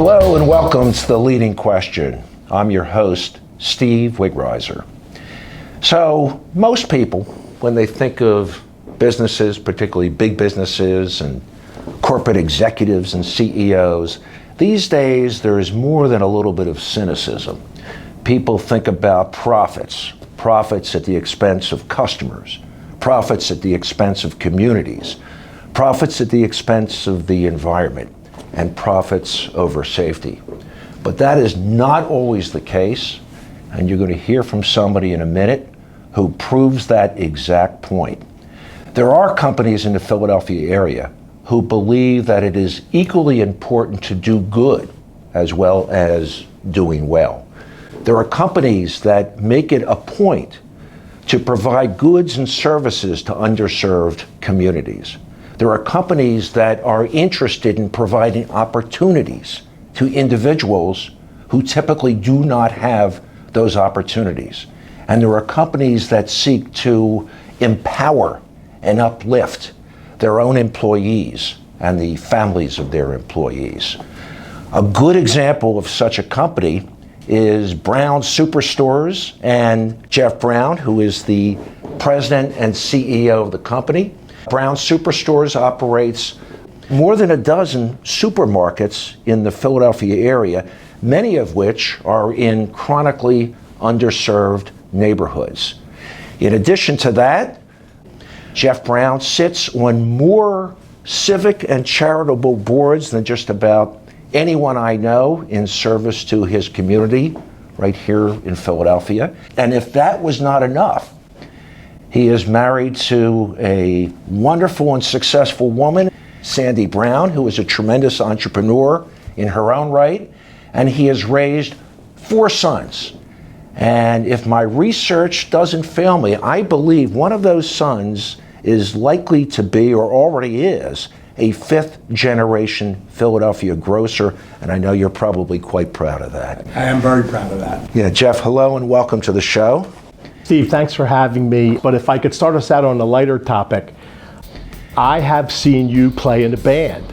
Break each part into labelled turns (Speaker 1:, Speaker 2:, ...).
Speaker 1: Hello and welcome to The Leading Question. I'm your host, Steve Wigrizer. So most people, when they think of businesses, particularly big businesses and corporate executives and CEOs, these days there is more than a little bit of cynicism. People think about profits at the expense of customers, profits at the expense of communities, profits at the expense of the environment, and profits over safety. But that is not always the case, and you're going to hear from somebody in a minute who proves that exact point. There are companies in the Philadelphia area who believe that it is equally important to do good as well as doing well. There are companies that make it a point to provide goods and services to underserved communities. There are companies that are interested in providing opportunities to individuals who typically do not have those opportunities. And there are companies that seek to empower and uplift their own employees and the families of their employees. A good example of such a company is Brown Superstores and Jeff Brown, who is the president and CEO of the company. Brown Superstores operates more than a dozen supermarkets in the Philadelphia area, many of which are in chronically underserved neighborhoods. In addition to that, Jeff Brown sits on more civic and charitable boards than just about anyone I know in service to his community right here in Philadelphia. And if that was not enough, he is married to a wonderful and successful woman, Sandy Brown, who is a tremendous entrepreneur in her own right, and he has raised 4 sons. And if my research doesn't fail me, I believe one of those sons is likely to be, or already is, a 5th generation Philadelphia grocer, and I know you're probably quite proud of that.
Speaker 2: I am very proud of that.
Speaker 1: Yeah, Jeff, hello and welcome to the show.
Speaker 2: Steve, thanks for having me. But if I could start us out on a lighter topic, I have seen you play in a band,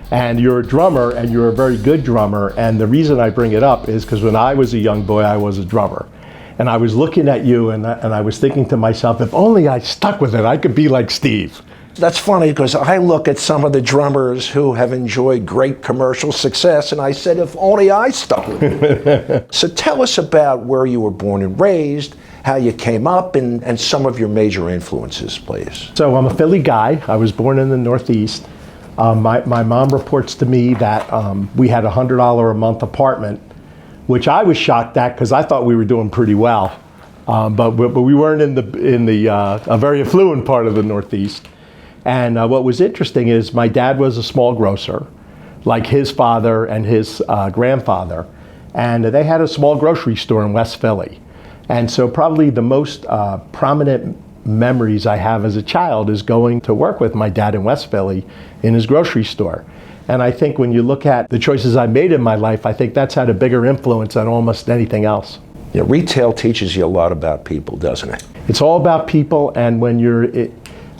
Speaker 2: and you're a drummer, and you're a very good drummer. And the reason I bring it up is because when I was a young boy, I was a drummer. And I was looking at you, and I was thinking to myself, if only I stuck with it, I could be like Steve.
Speaker 1: That's funny because I look at some of the drummers who have enjoyed great commercial success and I said, if only I stuck with it. So tell us about where you were born and raised, how you came up, and some of your major influences, please.
Speaker 2: So I'm a Philly guy. I was born in the Northeast. My mom reports to me that we had a $100 a month apartment, which I was shocked at because I thought we were doing pretty well. But we weren't in a very affluent part of the Northeast. And what was interesting is my dad was a small grocer, like his father and his grandfather. And they had a small grocery store in West Philly. And so probably the most prominent memories I have as a child is going to work with my dad in West Philly in his grocery store. And I think when you look at the choices I made in my life, I think that's had a bigger influence than almost anything else.
Speaker 1: Yeah, retail teaches you a lot about people, doesn't it?
Speaker 2: It's all about people, and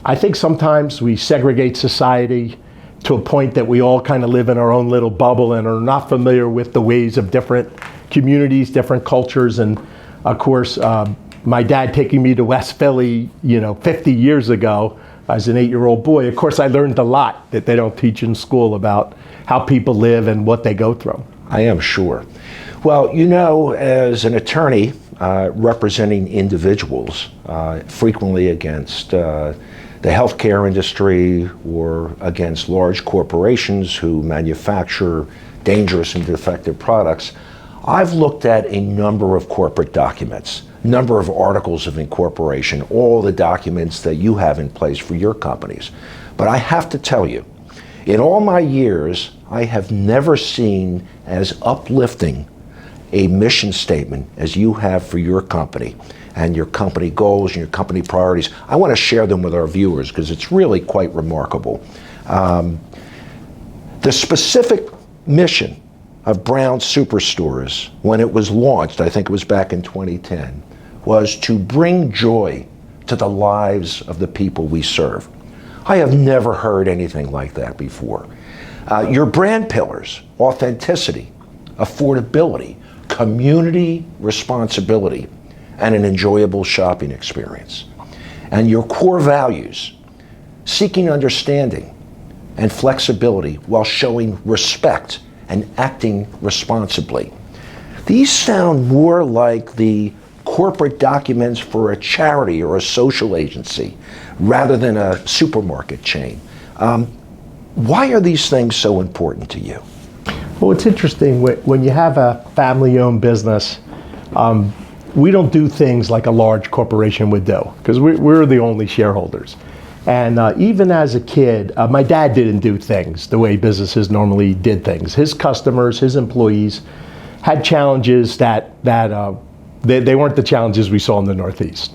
Speaker 2: I think sometimes we segregate society to a point that we all kind of live in our own little bubble and are not familiar with the ways of different communities, different cultures. And of course, my dad taking me to West Philly, 50 years ago as an 8-year-old boy, of course I learned a lot that they don't teach in school about how people live and what they go through.
Speaker 1: I am sure. Well, as an attorney representing individuals, frequently against the healthcare industry or against large corporations who manufacture dangerous and defective products, I've looked at a number of corporate documents, number of articles of incorporation, all the documents that you have in place for your companies. But I have to tell you, in all my years, I have never seen as uplifting a mission statement as you have for your company and your company goals and your company priorities. I want to share them with our viewers because it's really quite remarkable. The specific mission of Brown Superstores, when it was launched, I think it was back in 2010, was to bring joy to the lives of the people we serve. I have never heard anything like that before. Your brand pillars, authenticity, affordability, community responsibility, and an enjoyable shopping experience. And your core values, seeking understanding and flexibility while showing respect and acting responsibly. These sound more like the corporate documents for a charity or a social agency rather than a supermarket chain. Why are these things so important to you?
Speaker 2: Well, it's interesting. When you have a family-owned business, we don't do things like a large corporation would do because we're the only shareholders. And even as a kid, my dad didn't do things the way businesses normally did things. His customers, his employees had challenges that they weren't the challenges we saw in the Northeast.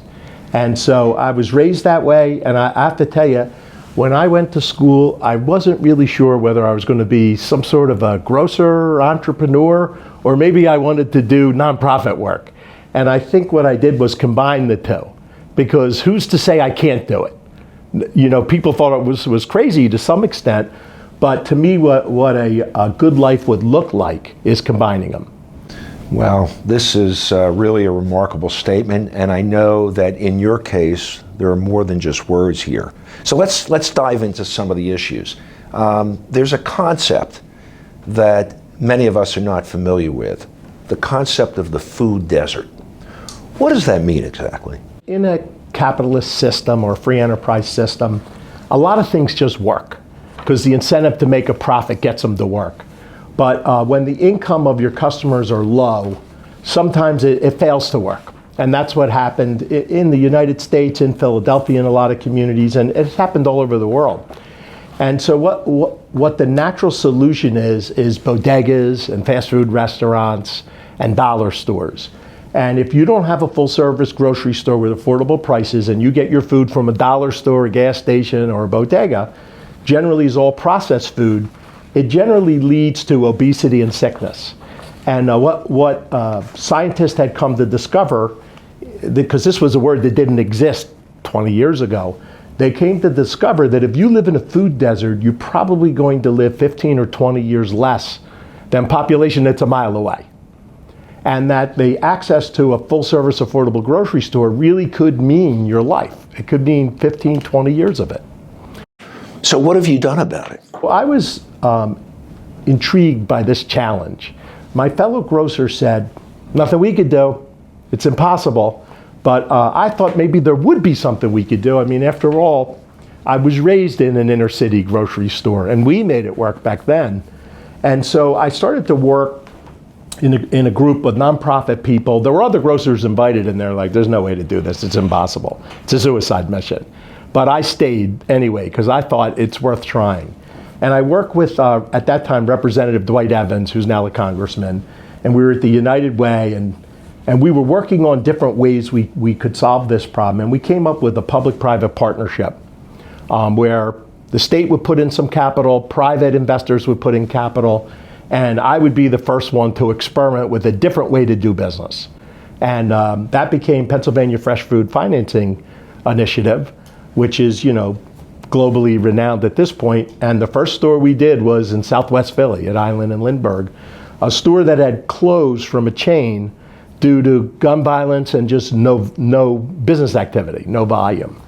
Speaker 2: And so I was raised that way, and I have to tell you, when I went to school, I wasn't really sure whether I was going to be some sort of a grocer, entrepreneur, or maybe I wanted to do nonprofit work. And I think what I did was combine the two, because who's to say I can't do it? You know, people thought it was crazy to some extent, but to me, what a good life would look like is combining them.
Speaker 1: Well, this is really a remarkable statement, and I know that in your case, there are more than just words here. So let's dive into some of the issues. There's a concept that many of us are not familiar with, the concept of the food desert. What does that mean exactly?
Speaker 2: In a capitalist system or free enterprise system, a lot of things just work because the incentive to make a profit gets them to work. But when the income of your customers are low, sometimes it fails to work. And that's what happened in the United States, in Philadelphia, in a lot of communities, and it's happened all over the world. And so what the natural solution is bodegas and fast food restaurants and dollar stores. And if you don't have a full service grocery store with affordable prices and you get your food from a dollar store, a gas station, or a bodega, generally is all processed food, it generally leads to obesity and sickness. And what scientists had come to discover, because this was a word that didn't exist 20 years ago, they came to discover that if you live in a food desert, you're probably going to live 15 or 20 years less than population that's a mile away. And that the access to a full-service affordable grocery store really could mean your life. It could mean 15, 20 years of it.
Speaker 1: So what have you done about it?
Speaker 2: Well, I was intrigued by this challenge. My fellow grocer said, nothing we could do, it's impossible, but I thought maybe there would be something we could do. I mean, after all, I was raised in an inner city grocery store, and we made it work back then. And so I started to work in a group of nonprofit people. There were other grocers invited, and they're like, there's no way to do this, it's impossible. It's a suicide mission. But I stayed anyway, because I thought it's worth trying. And I worked with, at that time, Representative Dwight Evans, who's now a congressman, and we were at the United Way, and we were working on different ways we could solve this problem. And we came up with a public-private partnership where the state would put in some capital, private investors would put in capital, and I would be the first one to experiment with a different way to do business. And that became Pennsylvania Fresh Food Financing Initiative, which is, you know, globally renowned at this point. And the first store we did was in Southwest Philly at Island and Lindbergh, a store that had closed from a chain due to gun violence and just no business activity, no volume.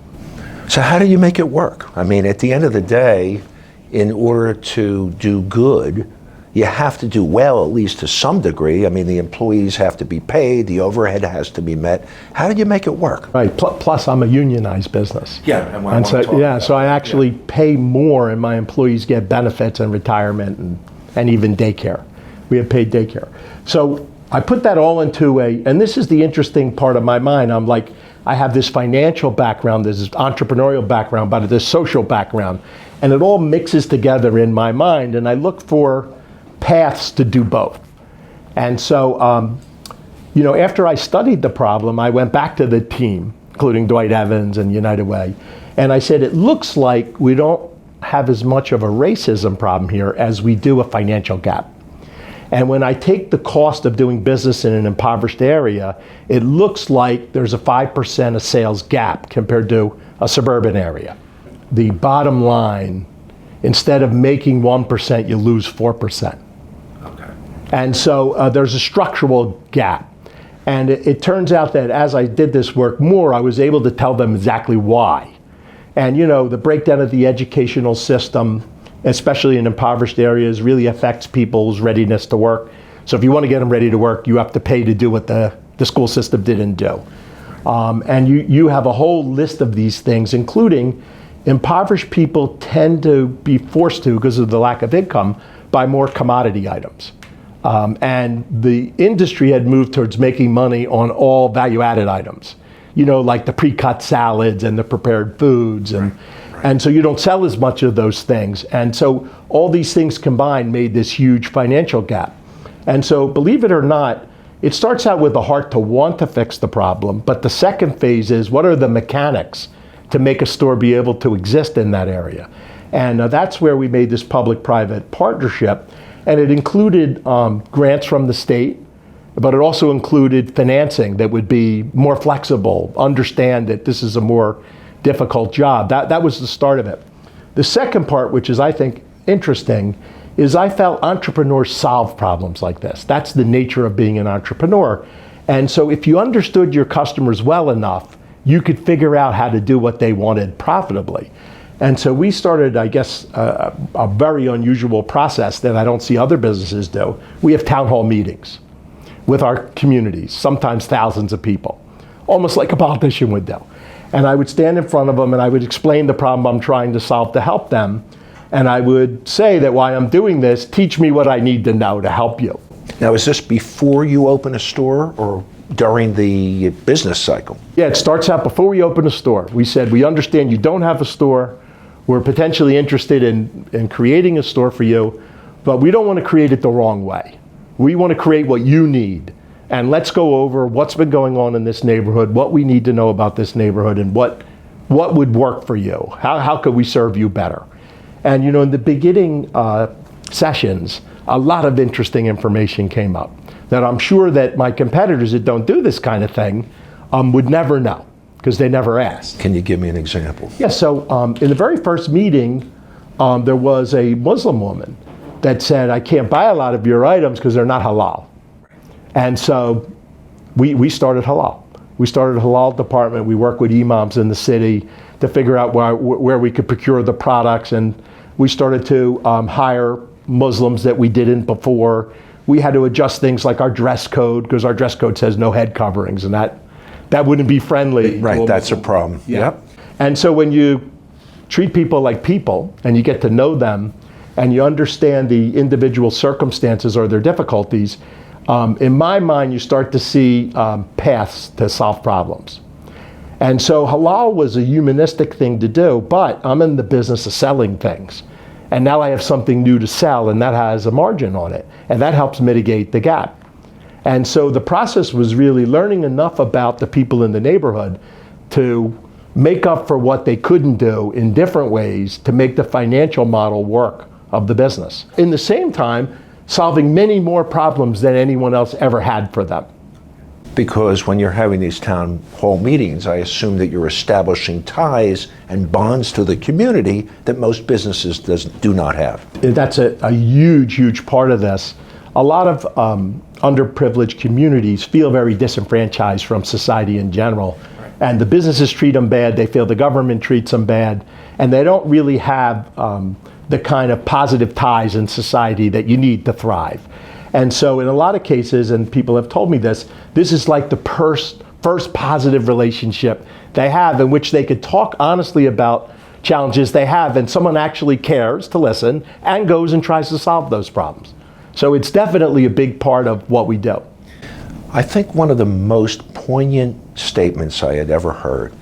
Speaker 1: So how do you make it work? I mean, at the end of the day, in order to do good, you have to do well, at least to some degree. I mean, the employees have to be paid, the overhead has to be met. How do you make it work?
Speaker 2: Right. Plus, I'm a unionized business.
Speaker 1: Yeah,
Speaker 2: and so I actually pay more, and my employees get benefits and retirement and even daycare. We have paid daycare. So I put that all into and this is the interesting part of my mind. I'm like, I have this financial background, this entrepreneurial background, but this social background, and it all mixes together in my mind, and I look for paths to do both. And so, you know, after I studied the problem, I went back to the team, including Dwight Evans and United Way, and I said, it looks like we don't have as much of a racism problem here as we do a financial gap. And when I take the cost of doing business in an impoverished area, it looks like there's a 5% of sales gap compared to a suburban area. The bottom line, instead of making 1%, you lose 4%.
Speaker 1: Okay.
Speaker 2: And so there's a structural gap. And it turns out that as I did this work more, I was able to tell them exactly why. And the breakdown of the educational system, especially in impoverished areas, really affects people's readiness to work. So if you want to get them ready to work, you have to pay to do what the school system didn't do. And you have a whole list of these things, including impoverished people tend to be forced to, because of the lack of income, buy more commodity items. And the industry had moved towards making money on all value-added items, like the pre-cut salads and the prepared foods. And so you don't sell as much of those things. And so all these things combined made this huge financial gap. And so, believe it or not, it starts out with a heart to want to fix the problem, but the second phase is, what are the mechanics to make a store be able to exist in that area? And that's where we made this public-private partnership. And it included grants from the state, but it also included financing that would be more flexible, understand that this is a more difficult job. That was the start of it. The second part, which is, I think, interesting, is I felt entrepreneurs solve problems like this. That's the nature of being an entrepreneur. And so if you understood your customers well enough, you could figure out how to do what they wanted profitably. And so we started, I guess, a very unusual process that I don't see other businesses do. We have town hall meetings with our communities, sometimes thousands of people, almost like a politician would do. And I would stand in front of them and I would explain the problem I'm trying to solve to help them. And I would say that while I'm doing this, teach me what I need to know to help you.
Speaker 1: Now, is this before you open a store or during the business cycle?
Speaker 2: Yeah, it starts out before we open a store. We said, we understand you don't have a store. We're potentially interested in creating a store for you, but we don't want to create it the wrong way. We want to create what you need. And let's go over what's been going on in this neighborhood, what we need to know about this neighborhood, and what would work for you. How could we serve you better? And in the beginning sessions, a lot of interesting information came up that I'm sure that my competitors that don't do this kind of thing would never know, because they never asked.
Speaker 1: Can you give me an example?
Speaker 2: Yeah, so in the very first meeting, there was a Muslim woman that said, I can't buy a lot of your items because they're not halal. And so we started halal. We started a halal department. We work with imams in the city to figure out where we could procure the products. And we started to hire Muslims that we didn't before. We had to adjust things like our dress code, because our dress code says no head coverings, and that wouldn't be friendly.
Speaker 1: Right, that's a problem.
Speaker 2: Yeah.
Speaker 1: Yep.
Speaker 2: And so when you treat people like people and you get to know them and you understand the individual circumstances or their difficulties, in my mind, you start to see paths to solve problems. And so halal was a humanistic thing to do, but I'm in the business of selling things. And now I have something new to sell, and that has a margin on it. And that helps mitigate the gap. And so the process was really learning enough about the people in the neighborhood to make up for what they couldn't do in different ways to make the financial model work of the business. In the same time, solving many more problems than anyone else ever had for them.
Speaker 1: Because when you're having these town hall meetings, I assume that you're establishing ties and bonds to the community that most businesses do not have.
Speaker 2: That's a huge, huge part of this. A lot of underprivileged communities feel very disenfranchised from society in general. And the businesses treat them bad, they feel the government treats them bad, and they don't really have the kind of positive ties in society that you need to thrive. And so in a lot of cases, and people have told me this is like the first positive relationship they have in which they could talk honestly about challenges they have, and someone actually cares to listen and goes and tries to solve those problems. So it's definitely a big part of what we do.
Speaker 1: I think one of the most poignant statements I had ever heard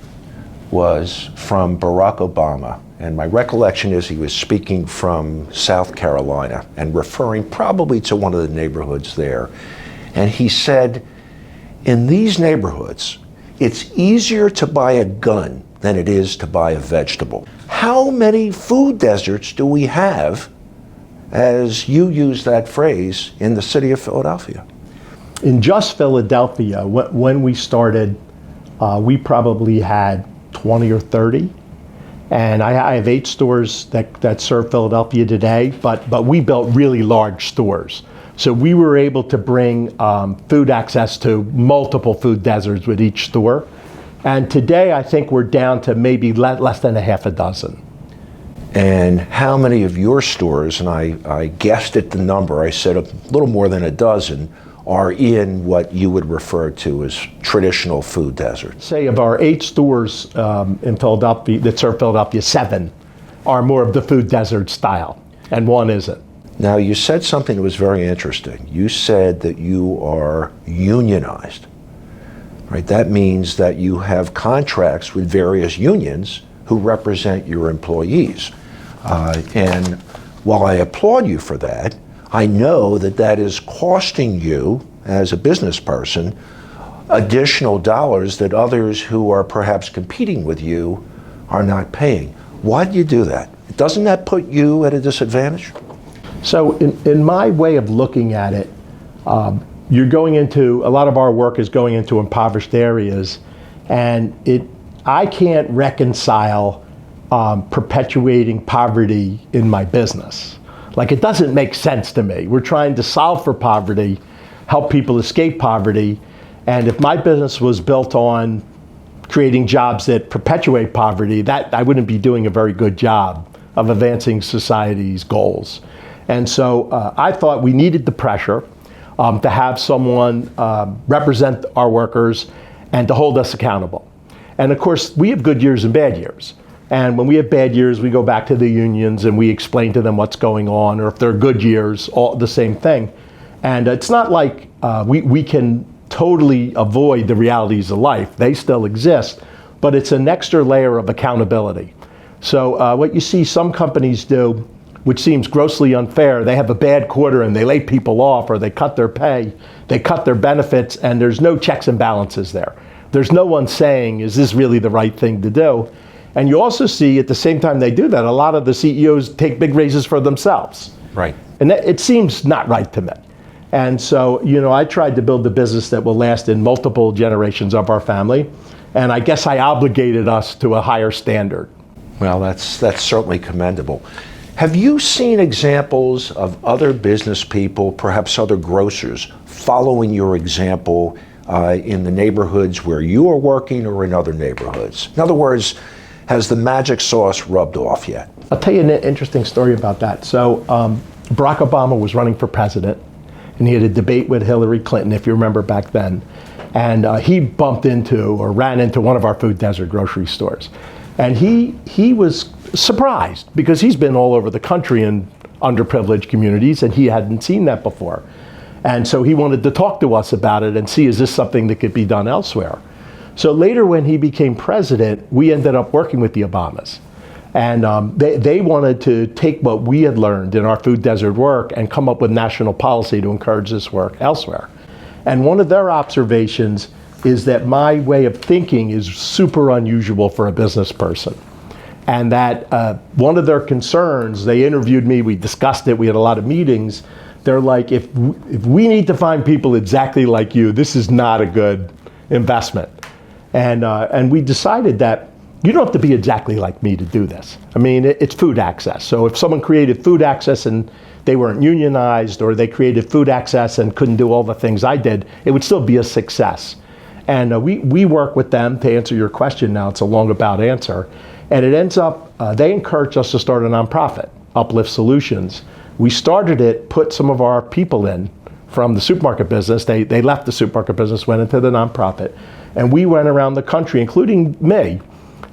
Speaker 1: was from Barack Obama. And my recollection is he was speaking from South Carolina and referring probably to one of the neighborhoods there. And he said, in these neighborhoods, it's easier to buy a gun than it is to buy a vegetable. How many food deserts do we have, as you use that phrase, in the city of Philadelphia?
Speaker 2: In just Philadelphia, when we started, we probably had 20 or 30. And I have 8 stores that serve Philadelphia today, but we built really large stores, So we were able to bring food access to multiple food deserts with each store. And today I think we're down to maybe less than a half a dozen.
Speaker 1: And how many of your stores, and I guessed at the number, I said a little more than a dozen, are in what you would refer to as traditional food deserts?
Speaker 2: Say of our 8 stores in Philadelphia that serve Philadelphia, 7 are more of the food desert style, and 1 isn't.
Speaker 1: Now, you said something that was very interesting. You said that you are unionized, right? That means that you have contracts with various unions who represent your employees. And while I applaud you for that, I know that that is costing you, as a business person, additional dollars that others who are perhaps competing with you are not paying. Why do you do that? Doesn't that put you at a disadvantage?
Speaker 2: So in my way of looking at it, you're going into, a lot of our work is going into impoverished areas, and I can't reconcile perpetuating poverty in my business. Like, it doesn't make sense to me. We're trying to solve for poverty, help people escape poverty, and if my business was built on creating jobs that perpetuate poverty, that I wouldn't be doing a very good job of advancing society's goals. And so I thought we needed the pressure to have someone represent our workers and to hold us accountable. And of course, we have good years and bad years. And when we have bad years, we go back to the unions and we explain to them what's going on, or if they're good years, all the same thing. And it's not like we can totally avoid the realities of life. They still exist, but it's an extra layer of accountability. So what you see some companies do, which seems grossly unfair, they have a bad quarter and they lay people off, or they cut their pay, they cut their benefits, and there's no checks and balances there. There's no one saying, is this really the right thing to do? And you also see, at the same time they do that, a lot of the CEOs take big raises for themselves.
Speaker 1: Right.
Speaker 2: And it seems not right to me. And so, I tried to build a business that will last in multiple generations of our family. And I guess I obligated us to a higher standard.
Speaker 1: Well, that's certainly commendable. Have you seen examples of other business people, perhaps other grocers, following your example in the neighborhoods where you are working or in other neighborhoods? In other words, has the magic sauce rubbed off yet?
Speaker 2: I'll tell you an interesting story about that. So Barack Obama was running for president, and he had a debate with Hillary Clinton, if you remember back then. And he bumped into or ran into one of our food desert grocery stores. And he was surprised, because he's been all over the country in underprivileged communities, and he hadn't seen that before. And so he wanted to talk to us about it and see, is this something that could be done elsewhere? So later, when he became president, we ended up working with the Obamas. And they wanted to take what we had learned in our food desert work and come up with national policy to encourage this work elsewhere. And one of their observations is that my way of thinking is super unusual for a business person. And that one of their concerns, they interviewed me, we discussed it, we had a lot of meetings. They're like, if we need to find people exactly like you, this is not a good investment. And we decided that you don't have to be exactly like me to do this. I mean, it's food access. So if someone created food access and they weren't unionized, or they created food access and couldn't do all the things I did, it would still be a success. And we work with them to answer your question now. It's a long about answer. And it ends up, they encouraged us to start a nonprofit, Uplift Solutions. We started it, put some of our people in from the supermarket business. They left the supermarket business, went into the nonprofit. And we went around the country, including me,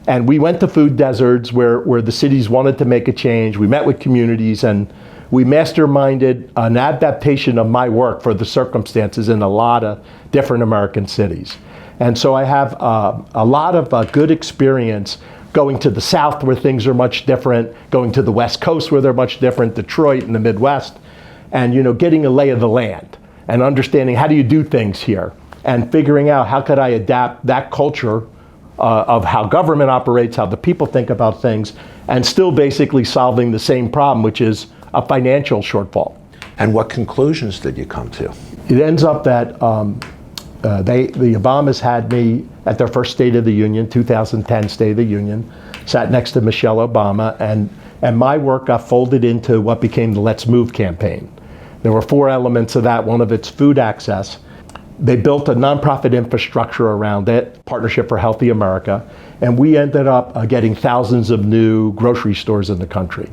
Speaker 2: and we went to food deserts where the cities wanted to make a change. We met with communities, and we masterminded an adaptation of my work for the circumstances in a lot of different American cities. And so I have a lot of good experience going to the South, where things are much different, going to the West Coast, where they're much different, Detroit and the Midwest, and getting a lay of the land and understanding, how do you do things here, and figuring out how could I adapt that culture of how government operates, how the people think about things, and still basically solving the same problem, which is a financial shortfall.
Speaker 1: And what conclusions did you come to?
Speaker 2: It ends up that the Obamas had me at their first State of the Union, 2010 State of the Union, sat next to Michelle Obama, and my work got folded into what became the Let's Move campaign. There were 4 elements of that. One of it's food access. They built a nonprofit infrastructure around it, Partnership for Healthy America, and we ended up getting thousands of new grocery stores in the country.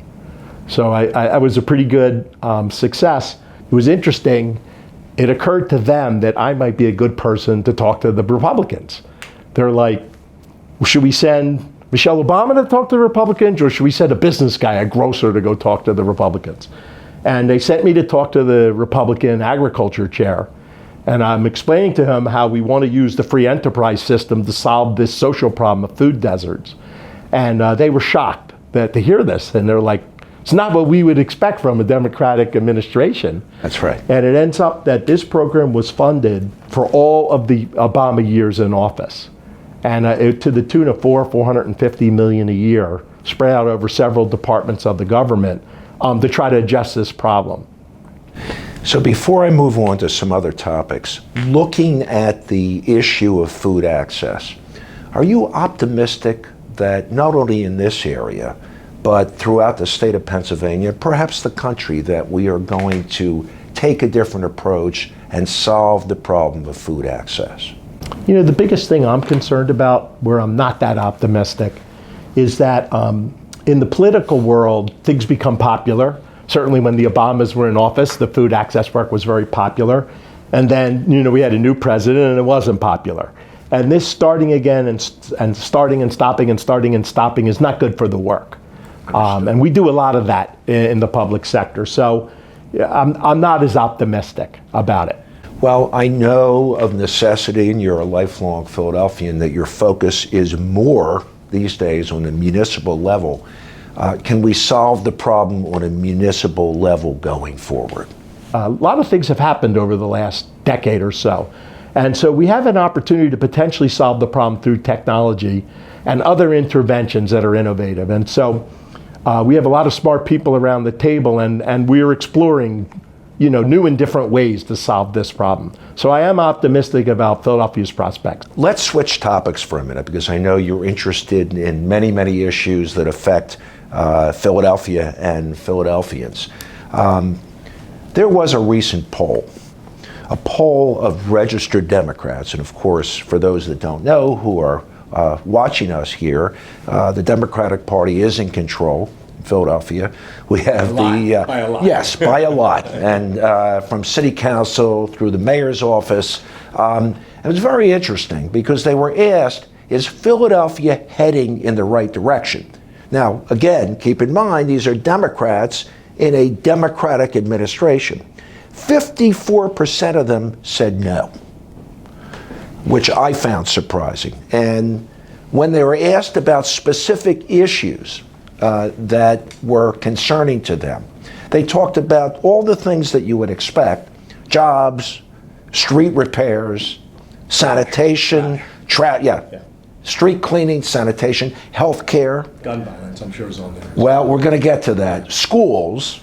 Speaker 2: So I was a pretty good success. It was interesting. It occurred to them that I might be a good person to talk to the Republicans. They're like, should we send Michelle Obama to talk to the Republicans, or should we send a business guy, a grocer, to go talk to the Republicans? And they sent me to talk to the Republican agriculture chair. And I'm explaining to him how we want to use the free enterprise system to solve this social problem of food deserts. And they were shocked to hear this. And they're like, it's not what we would expect from a Democratic administration.
Speaker 1: That's right.
Speaker 2: And it ends up that this program was funded for all of the Obama years in office. And to the tune of $450 million a year, spread out over several departments of the government to try to address this problem.
Speaker 1: So before I move on to some other topics, looking at the issue of food access, are you optimistic that not only in this area, but throughout the state of Pennsylvania, perhaps the country, that we are going to take a different approach and solve the problem of food access?
Speaker 2: You know, the biggest thing I'm concerned about, where I'm not that optimistic, is that in the political world, things become popular. Certainly when the Obamas were in office, the food access work was very popular. And then, you know, we had a new president and it wasn't popular. And this starting again and starting and stopping and starting and stopping is not good for the work. And we do a lot of that in the public sector. So I'm not as optimistic about it.
Speaker 1: Well, I know of necessity, and you're a lifelong Philadelphian, that your focus is more these days on the municipal level. Can we solve the problem on a municipal level going forward?
Speaker 2: A lot of things have happened over the last decade or so. And so we have an opportunity to potentially solve the problem through technology and other interventions that are innovative. And so we have a lot of smart people around the table, and we're exploring, you know, new and different ways to solve this problem. So I am optimistic about Philadelphia's prospects.
Speaker 1: Let's switch topics for a minute, because I know you're interested in many, many issues that affect Philadelphia and Philadelphians. There was a recent poll of registered Democrats, and of course, for those that don't know who are watching us here, the Democratic Party is in control in Philadelphia. We have
Speaker 2: by a lot.
Speaker 1: Yes, by a lot, and from City Council through the Mayor's office. It was very interesting because they were asked, is Philadelphia heading in the right direction? Now, again, keep in mind, these are Democrats in a Democratic administration. 54% of them said no, which I found surprising. And when they were asked about specific issues that were concerning to them, they talked about all the things that you would expect: jobs, street repairs, sanitation, street cleaning, sanitation, health care.
Speaker 2: Gun violence, I'm sure, is on there.
Speaker 1: Well, we're going to get to that. Schools,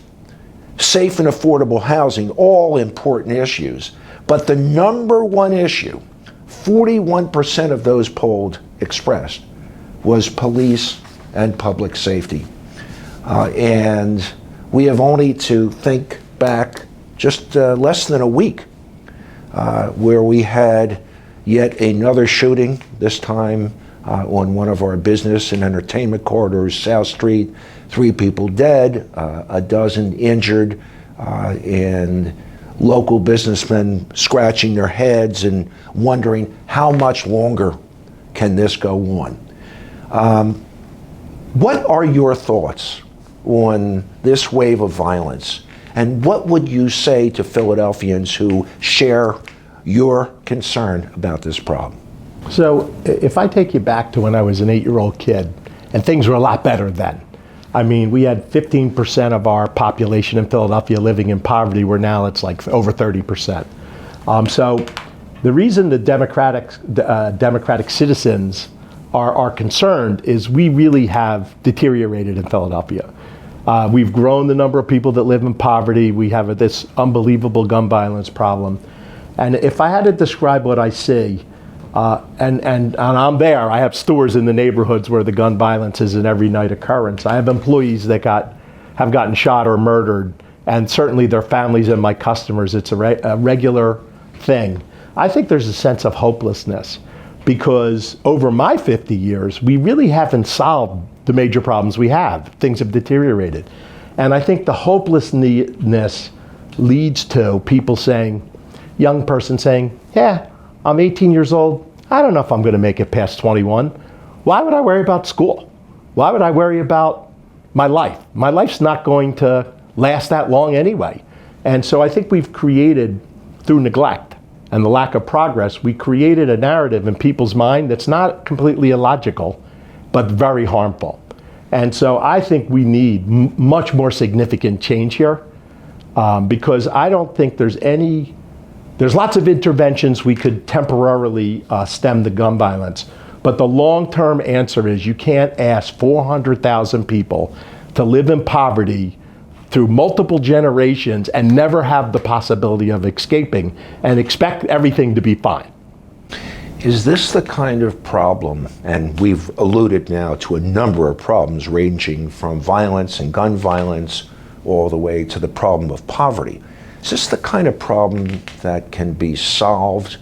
Speaker 1: safe and affordable housing, all important issues. But the number one issue, 41% of those polled expressed, was police and public safety. And we have only to think back just less than a week where we had yet another shooting, this time on one of our business and entertainment corridors, South Street. 3 people dead, a dozen injured, and local businessmen scratching their heads and wondering how much longer can this go on. What are your thoughts on this wave of violence, and what would you say to Philadelphians who share your concern about this problem?
Speaker 2: So if I take you back to when I was an 8-year-old kid, and things were a lot better then. I mean, we had 15% of our population in Philadelphia living in poverty, where now it's like over 30%. So the reason the Democratic citizens are concerned is we really have deteriorated in Philadelphia. We've grown the number of people that live in poverty. We have this unbelievable gun violence problem. And if I had to describe what I see, and I'm there, I have stores in the neighborhoods where the gun violence is an every night occurrence. I have employees that have gotten shot or murdered, and certainly their families and my customers, it's a regular thing. I think there's a sense of hopelessness because over my 50 years, we really haven't solved the major problems we have. Things have deteriorated. And I think the hopelessness leads to people saying, young person saying, yeah, I'm 18 years old. I don't know if I'm going to make it past 21. Why would I worry about school? Why would I worry about my life? My life's not going to last that long anyway. And so I think we've created, through neglect and the lack of progress, we created a narrative in people's mind that's not completely illogical, but very harmful. And so I think we need much more significant change here because I don't think there's lots of interventions we could temporarily stem the gun violence, but the long-term answer is you can't ask 400,000 people to live in poverty through multiple generations and never have the possibility of escaping and expect everything to be fine.
Speaker 1: Is this the kind of problem, and we've alluded now to a number of problems ranging from violence and gun violence all the way to the problem of poverty. Is this the kind of problem that can be solved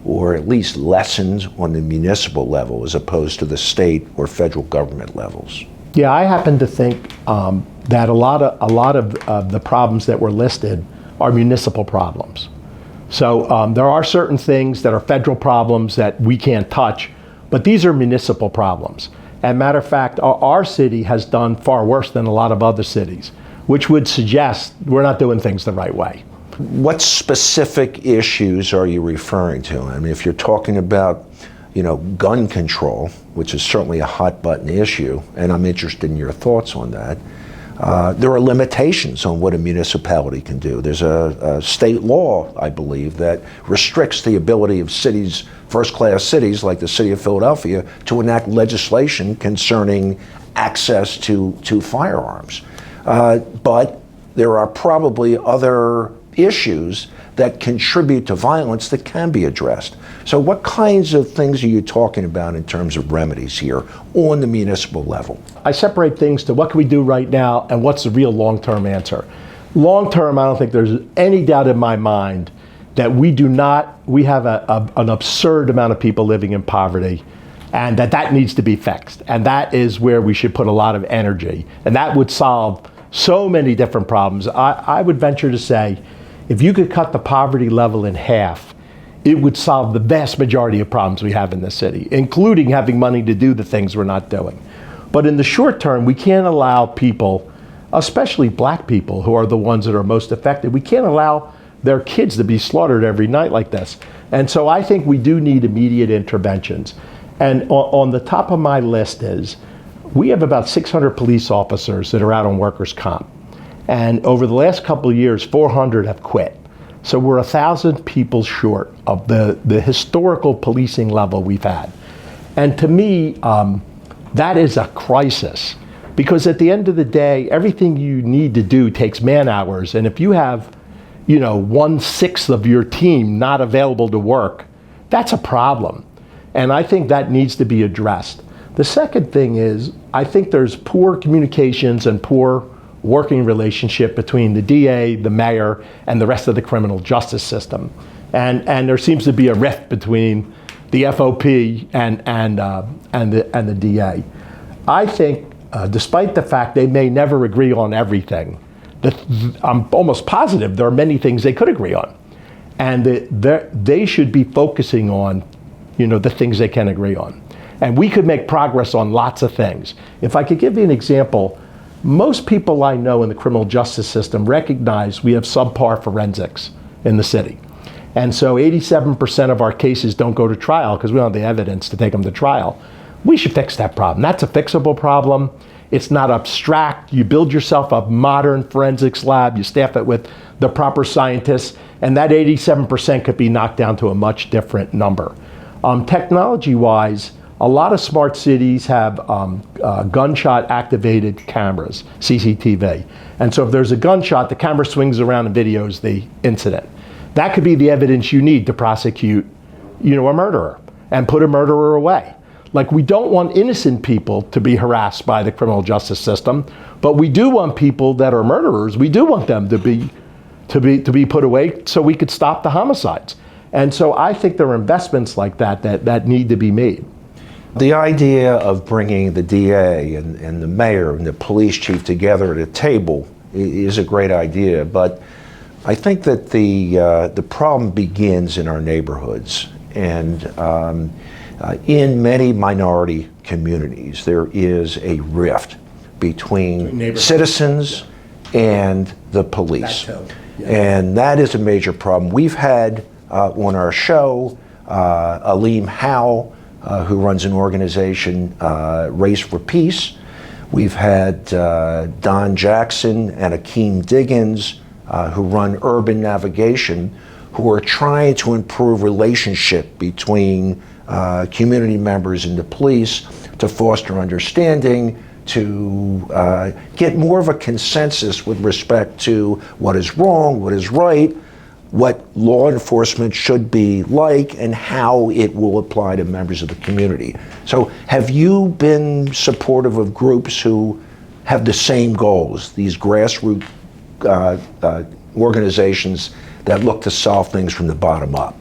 Speaker 1: or at least lessened on the municipal level as opposed to the state or federal government levels?
Speaker 2: Yeah, I happen to think that a lot of the problems that were listed are municipal problems. So there are certain things that are federal problems that we can't touch, but these are municipal problems. And matter of fact, our city has done far worse than a lot of other cities, which would suggest we're not doing things the right way.
Speaker 1: What specific issues are you referring to? I mean, if you're talking about, gun control, which is certainly a hot button issue, and I'm interested in your thoughts on that. There are limitations on what a municipality can do. There's a state law, I believe, that restricts the ability of cities, first-class cities like the city of Philadelphia, to enact legislation concerning access to firearms. But there are probably other issues that contribute to violence that can be addressed. So what kinds of things are you talking about in terms of remedies here on the municipal level?
Speaker 2: I separate things to what can we do right now and what's the real long-term answer. Long-term, I don't think there's any doubt in my mind that we have an absurd amount of people living in poverty and that needs to be fixed. And that is where we should put a lot of energy. And that would solve so many different problems. I would venture to say, if you could cut the poverty level in half, it would solve the vast majority of problems we have in the city, including having money to do the things we're not doing. But in the short term, we can't allow people, especially black people who are the ones that are most affected, we can't allow their kids to be slaughtered every night like this. And so I think we do need immediate interventions. And on the top of my list is, we have about 600 police officers that are out on workers' comp. And over the last couple of years, 400 have quit. So we're 1,000 people short of the historical policing level we've had. And to me, that is a crisis. Because at the end of the day, everything you need to do takes man hours. And if you have, 1/6 of your team not available to work, that's a problem. And I think that needs to be addressed. The second thing is, I think there's poor communications and poor working relationship between the DA, the mayor, and the rest of the criminal justice system. And there seems to be a rift between the FOP and the DA. I think, despite the fact they may never agree on everything, I'm almost positive there are many things they could agree on. And they should be focusing on, the things they can agree on. And we could make progress on lots of things. If I could give you an example, most people I know in the criminal justice system recognize we have subpar forensics in the city. And so 87% of our cases don't go to trial because we don't have the evidence to take them to trial. We should fix that problem. That's a fixable problem. It's not abstract. You build yourself a modern forensics lab, you staff it with the proper scientists, and that 87% could be knocked down to a much different number. Technology-wise, a lot of smart cities have gunshot-activated cameras, CCTV. And so if there's a gunshot, the camera swings around and videos the incident. That could be the evidence you need to prosecute, a murderer and put a murderer away. Like, we don't want innocent people to be harassed by the criminal justice system, but we do want people that are murderers, we do want them to be put away so we could stop the homicides. And so I think there are investments like that need to be made.
Speaker 1: The idea of bringing the DA and the mayor and the police chief together at a table is a great idea, but I think that the problem begins in our neighborhoods. And in many minority communities, there is a rift between citizens and the police. And that is a major problem. We've had on our show Aleem Howe, who runs an organization, Race for Peace. We've had Don Jackson and Akeem Diggins, who run Urban Navigation, who are trying to improve relationship between community members and the police to foster understanding, to get more of a consensus with respect to what is wrong, what is right, what law enforcement should be like, and how it will apply to members of the community. So have you been supportive of groups who have the same goals, these grassroots organizations that look to solve things from the bottom up?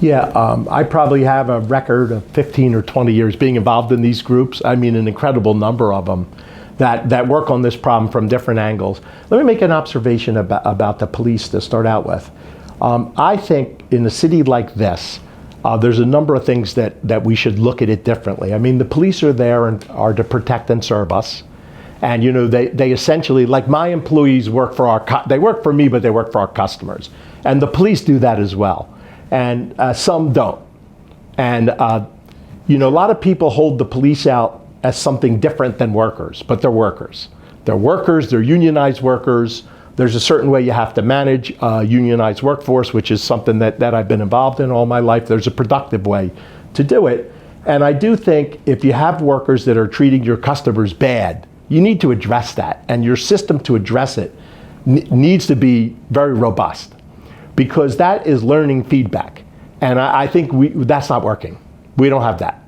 Speaker 2: Yeah, I probably have a record of 15 or 20 years being involved in these groups. I mean, an incredible number of them that work on this problem from different angles. Let me make an observation about the police to start out with. I think in a city like this, there's a number of things that we should look at it differently. I mean, the police are there and are to protect and serve us. And, you know, they essentially, like, my employees work for they work for me, but they work for our customers. And the police do that as well. And some don't. And, you know, a lot of people hold the police out as something different than workers, but they're workers. They're workers, they're unionized workers. There's a certain way you have to manage a unionized workforce, which is something that I've been involved in all my life. There's a productive way to do it. And I do think if you have workers that are treating your customers bad, you need to address that. And your system to address it needs to be very robust, because that is learning feedback. And I think that's not working. We don't have that.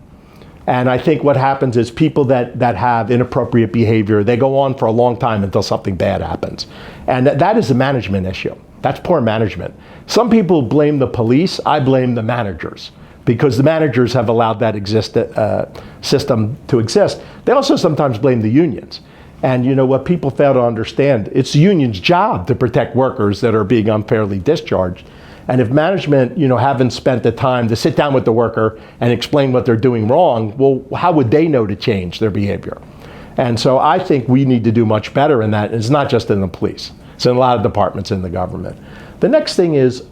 Speaker 2: And I think what happens is people that have inappropriate behavior, they go on for a long time until something bad happens. And that is a management issue. That's poor management. Some people blame the police. I blame the managers, because the managers have allowed that system to exist. They also sometimes blame the unions. And you know what people fail to understand, it's the union's job to protect workers that are being unfairly discharged. And if management, you know, haven't spent the time to sit down with the worker and explain what they're doing wrong, well, how would they know to change their behavior? And so I think we need to do much better in that. It's not just in the police. It's in a lot of departments in the government. The next thing is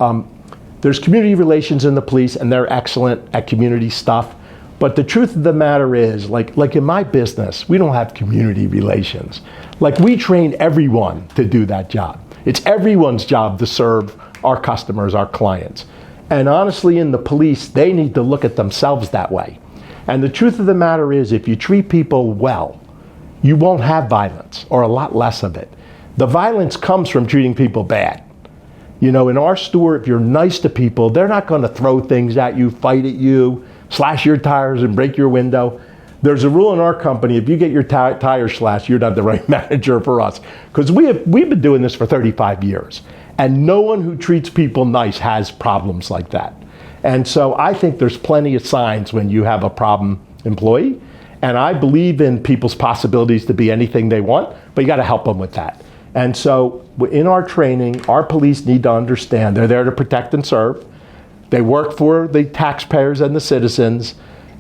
Speaker 2: there's community relations in the police, and they're excellent at community stuff. But the truth of the matter is, like in my business, we don't have community relations. Like, we train everyone to do that job. It's everyone's job to serve our customers, our clients. And honestly, in the police, they need to look at themselves that way. And the truth of the matter is, if you treat people well, you won't have violence, or a lot less of it. The violence comes from treating people bad. You know, in our store, if you're nice to people, they're not going to throw things at you, fight at you, slash your tires and break your window. There's a rule in our company: if you get your tires slashed, you're not the right manager for us. Because we've been doing this for 35 years. And no one who treats people nice has problems like that. And so I think there's plenty of signs when you have a problem employee. And I believe in people's possibilities to be anything they want, but you got to help them with that. And so in our training, our police need to understand they're there to protect and serve. They work for the taxpayers and the citizens,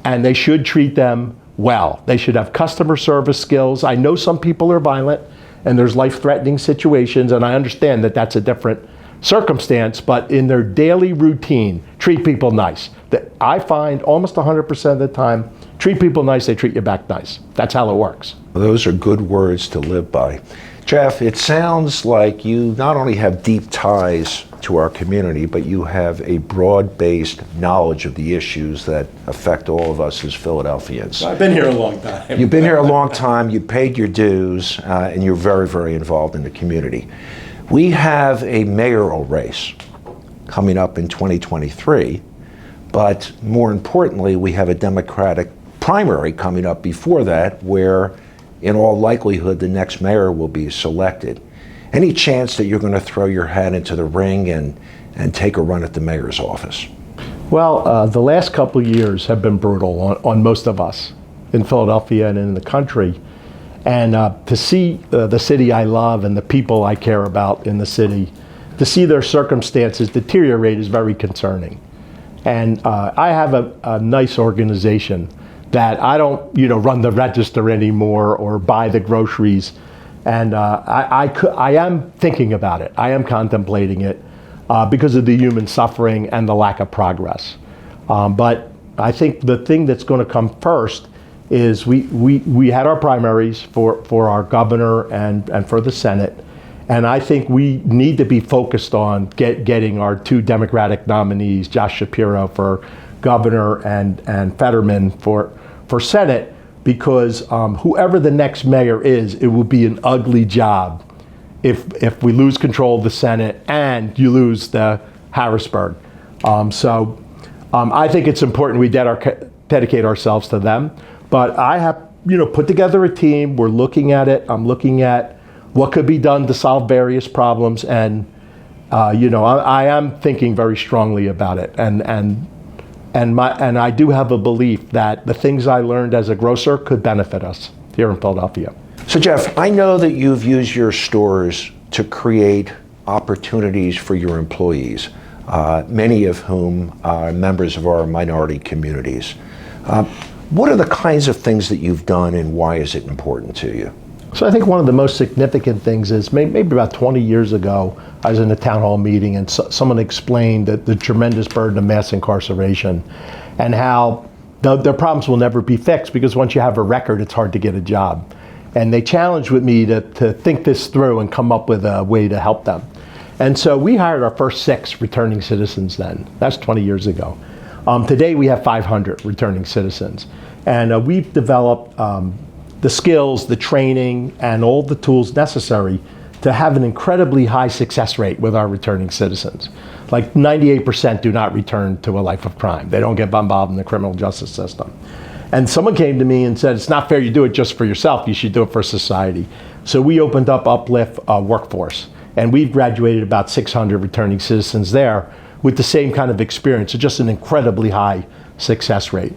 Speaker 2: and they should treat them well. They should have customer service skills. I know some people are violent, and there's life-threatening situations, and I understand that that's a different circumstance, but in their daily routine, treat people nice. I find almost 100% of the time, treat people nice, they treat you back nice. That's how it works.
Speaker 1: Those are good words to live by. Jeff, it sounds like you not only have deep ties to our community, but you have a broad-based knowledge of the issues that affect all of us as Philadelphians.
Speaker 2: I've been here a long time.
Speaker 1: You've been here a long time, you paid your dues, and you're very, very involved in the community. We have a mayoral race coming up in 2023, but more importantly, we have a Democratic primary coming up before that, where in all likelihood the next mayor will be selected. Any chance that you're going to throw your hat into the ring and take a run at the mayor's office?
Speaker 2: Well, the last couple of years have been brutal on most of us in Philadelphia and in the country. And to see the city I love and the people I care about in the city, to see their circumstances deteriorate is very concerning. And I have a nice organization that I don't, run the register anymore or buy the groceries. And I am thinking about it. I am contemplating it because of the human suffering and the lack of progress. But I think the thing that's going to come first is we had our primaries for our governor and for the Senate. And I think we need to be focused on getting our two Democratic nominees, Josh Shapiro for governor and Fetterman for Senate, because whoever the next mayor is, it will be an ugly job if we lose control of the Senate and you lose the Harrisburg. So I think it's important we dedicate ourselves to them. But I have put together a team. We're looking at it. I'm looking at what could be done to solve various problems, and I am thinking very strongly about it. And I do have a belief that the things I learned as a grocer could benefit us here in Philadelphia.
Speaker 1: So Jeff, I know that you've used your stores to create opportunities for your employees, many of whom are members of our minority communities. What are the kinds of things that you've done, and why is it important to you?
Speaker 2: So I think one of the most significant things is maybe about 20 years ago, I was in a town hall meeting and someone explained that the tremendous burden of mass incarceration and how their problems will never be fixed because once you have a record, it's hard to get a job. And they challenged with me to think this through and come up with a way to help them. And so we hired our first 6 returning citizens then. That's 20 years ago. Today we have 500 returning citizens. And we've developed the skills, the training, and all the tools necessary to have an incredibly high success rate with our returning citizens. Like 98% do not return to a life of crime. They don't get involved in the criminal justice system. And someone came to me and said, it's not fair you do it just for yourself, you should do it for society. So we opened up Uplift Workforce, and we've graduated about 600 returning citizens there with the same kind of experience, so just an incredibly high success rate.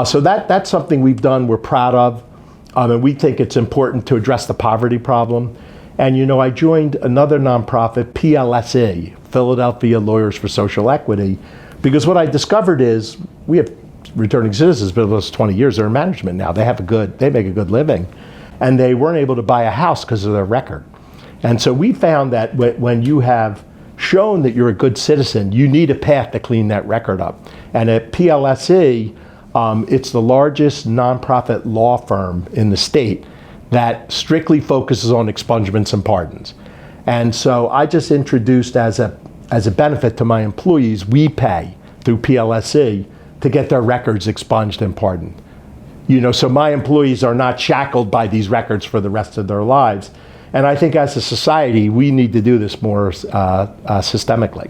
Speaker 2: So that's something we've done, we're proud of, and we think it's important to address the poverty problem. And I joined another nonprofit, PLSE, Philadelphia Lawyers for Social Equity, because what I discovered is we have returning citizens been with us 20 years. They're in management now. They make a good living, and they weren't able to buy a house because of their record. And so we found that when you have shown that you're a good citizen, you need a path to clean that record up. And at PLSE, it's the largest nonprofit law firm in the state that strictly focuses on expungements and pardons. And so I just introduced as a benefit to my employees, we pay through PLSE to get their records expunged and pardoned. So my employees are not shackled by these records for the rest of their lives. And I think as a society, we need to do this more systemically.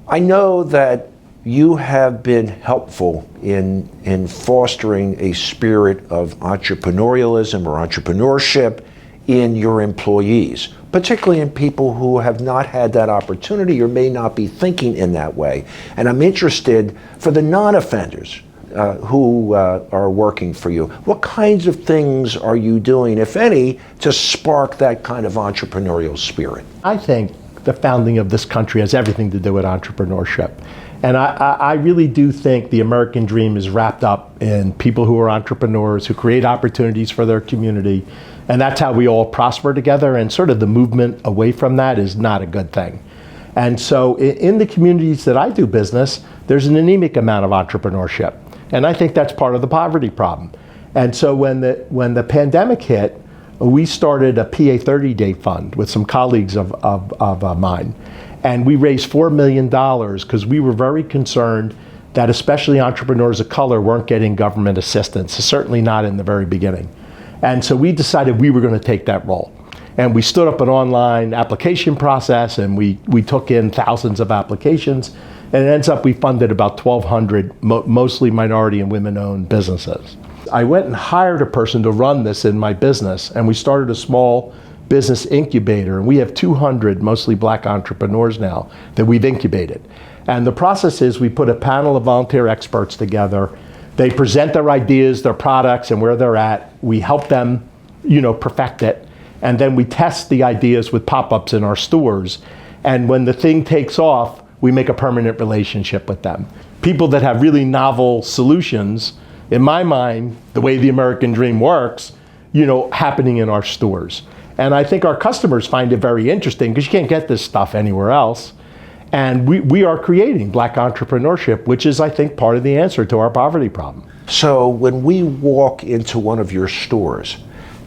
Speaker 1: I know that you have been helpful in fostering a spirit of entrepreneurialism or entrepreneurship in your employees, particularly in people who have not had that opportunity or may not be thinking in that way. And I'm interested for the non-offenders who are working for you. What kinds of things are you doing, if any, to spark that kind of entrepreneurial spirit?
Speaker 2: I think the founding of this country has everything to do with entrepreneurship. And I really do think the American dream is wrapped up in people who are entrepreneurs, who create opportunities for their community. And that's how we all prosper together. And sort of the movement away from that is not a good thing. And so in the communities that I do business, there's an anemic amount of entrepreneurship. And I think that's part of the poverty problem. And so when the pandemic hit, we started a PA 30-day fund with some colleagues of mine. And we raised $4 million because we were very concerned that especially entrepreneurs of color weren't getting government assistance, certainly not in the very beginning. And so we decided we were going to take that role. And we stood up an online application process, and we took in thousands of applications. And it ends up we funded about 1,200, mostly minority and women-owned businesses. I went and hired a person to run this in my business, and we started a small business incubator, and we have 200 mostly black entrepreneurs now that we've incubated. And the process is we put a panel of volunteer experts together. They present their ideas, their products, and where they're at. We help them, perfect it. And then we test the ideas with pop-ups in our stores. And when the thing takes off, we make a permanent relationship with them. People that have really novel solutions, in my mind, the way the American dream works, happening in our stores. And I think our customers find it very interesting because you can't get this stuff anywhere else. And we are creating black entrepreneurship, which is, I think, part of the answer to our poverty problem.
Speaker 1: So when we walk into one of your stores,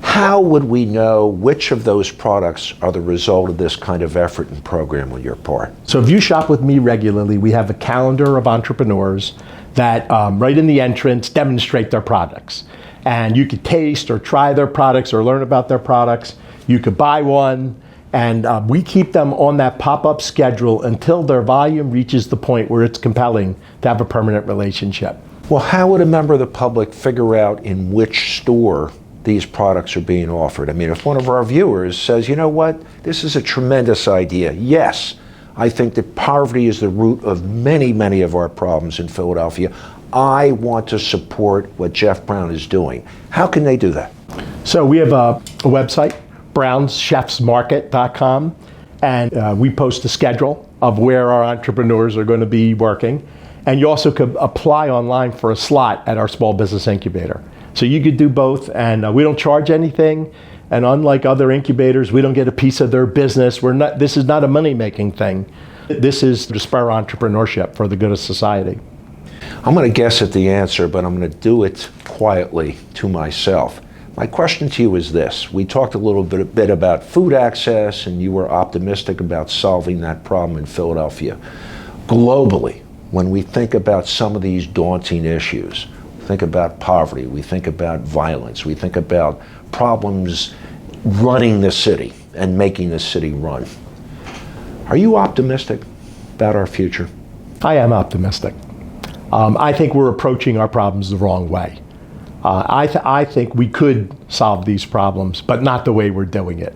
Speaker 1: how would we know which of those products are the result of this kind of effort and program on your part?
Speaker 2: So if you shop with me regularly, we have a calendar of entrepreneurs that right in the entrance demonstrate their products. And you could taste or try their products or learn about their products. You could buy one. And we keep them on that pop-up schedule until their volume reaches the point where it's compelling to have a permanent relationship.
Speaker 1: Well, how would a member of the public figure out in which store these products are being offered? I mean, if one of our viewers says, you know what, this is a tremendous idea. Yes, I think that poverty is the root of many, many of our problems in Philadelphia. I want to support what Jeff Brown is doing. How can they do that?
Speaker 2: So we have a website, brownschefsmarket.com, and we post a schedule of where our entrepreneurs are going to be working. And you also could apply online for a slot at our small business incubator. So you could do both, and we don't charge anything. And unlike other incubators, we don't get a piece of their business. This is not a money-making thing. This is to spur entrepreneurship for the good of society.
Speaker 1: I'm going to guess at the answer, but I'm going to do it quietly to myself. My question to you is this. We talked a little bit about food access, and you were optimistic about solving that problem in Philadelphia. Globally, when we think about some of these daunting issues, think about poverty, we think about violence, we think about problems running the city and making the city run. Are you optimistic about our future?
Speaker 2: I am optimistic. I think we're approaching our problems the wrong way. I think we could solve these problems, but not the way we're doing it.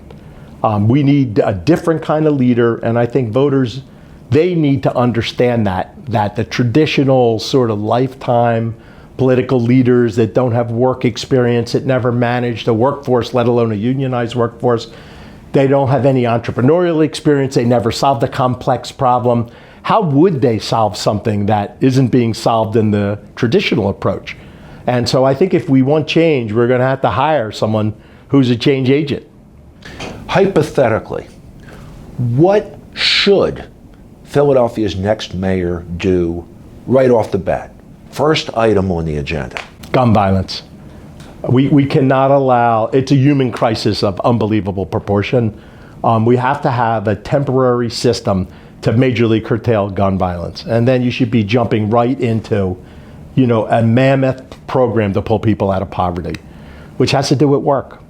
Speaker 2: We need a different kind of leader, and I think voters, they need to understand that the traditional sort of lifetime political leaders that don't have work experience, that never managed a workforce, let alone a unionized workforce, they don't have any entrepreneurial experience, they never solved a complex problem. How would they solve something that isn't being solved in the traditional approach? And so I think if we want change, we're going to have to hire someone who's a change agent.
Speaker 1: Hypothetically, what should Philadelphia's next mayor do right off the bat? First item on the agenda.
Speaker 2: Gun violence. We cannot allow, it's a human crisis of unbelievable proportion. We have to have a temporary system to majorly curtail gun violence. And then you should be jumping right into, a mammoth program to pull people out of poverty, which has to do with work.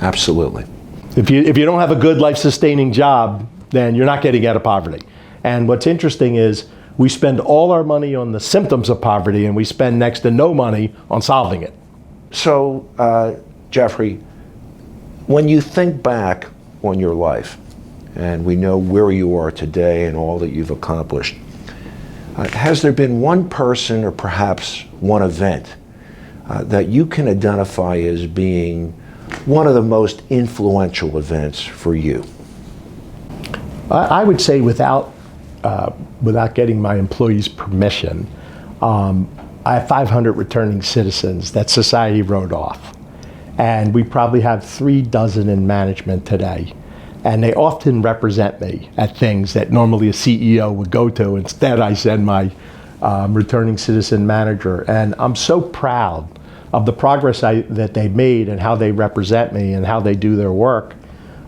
Speaker 1: Absolutely.
Speaker 2: If you don't have a good life-sustaining job, then you're not getting out of poverty. And what's interesting is we spend all our money on the symptoms of poverty, and we spend next to no money on solving it.
Speaker 1: So, Jeffrey, when you think back on your life, and we know where you are today and all that you've accomplished, has there been one person or perhaps one event that you can identify as being one of the most influential events for you?
Speaker 2: I would say without getting my employees' permission, I have 500 returning citizens that society wrote off. And we probably have 36 in management today. And they often represent me at things that normally a CEO would go to. Instead, I send my returning citizen manager. And I'm so proud of the progress that they made and how they represent me and how they do their work.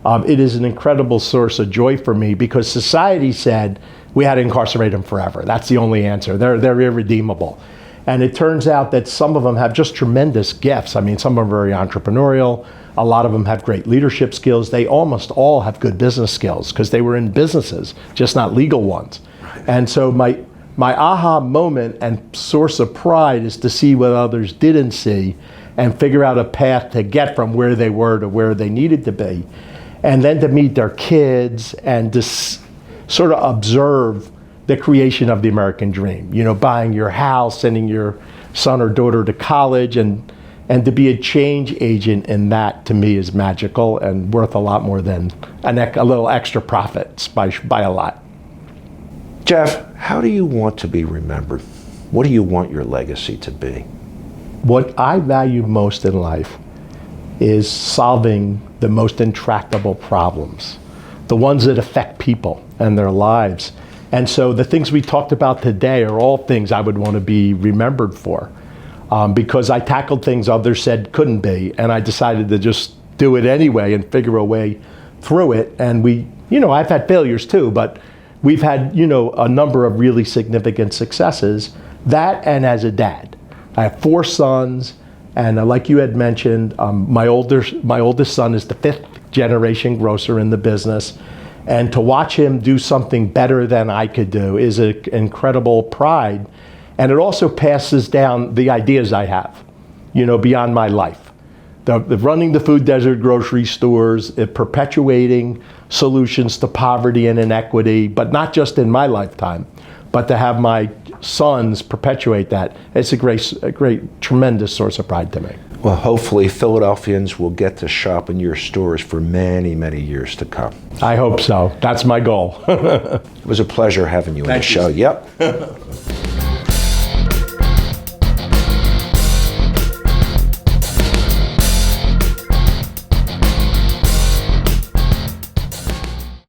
Speaker 2: It is an incredible source of joy for me because society said we had to incarcerate them forever. That's the only answer. They're irredeemable. And it turns out that some of them have just tremendous gifts. I mean, some are very entrepreneurial. A lot of them have great leadership skills. They almost all have good business skills because they were in businesses, just not legal ones. And so my my aha moment and source of pride is to see what others didn't see and figure out a path to get from where they were to where they needed to be. And then to meet their kids and to sort of observe the creation of the American dream. You know, buying your house, sending your son or daughter to college, and to be a change agent in that, to me, is magical and worth a lot more than a little extra profits by a lot.
Speaker 1: Jeff, how do you want to be remembered? What do you want your legacy to be?
Speaker 2: What I value most in life is solving the most intractable problems, the ones that affect people and their lives. And so the things we talked about today are all things I would want to be remembered for, because I tackled things others said couldn't be, and I decided to just do it anyway and figure a way through it. And I've had failures too, but we've had, a number of really significant successes. That, and as a dad, I have 4 sons, and like you had mentioned, my oldest son is the 5th generation grocer in the business. And to watch him do something better than I could do is an incredible pride. And it also passes down the ideas I have, beyond my life. The running the food desert grocery stores, perpetuating solutions to poverty and inequity, but not just in my lifetime, but to have my sons perpetuate that. It's a great, tremendous source of pride to me.
Speaker 1: Well, hopefully Philadelphians will get to shop in your stores for many, many years to come.
Speaker 2: I hope so. That's my goal.
Speaker 1: It was a pleasure having you on the show. Yep.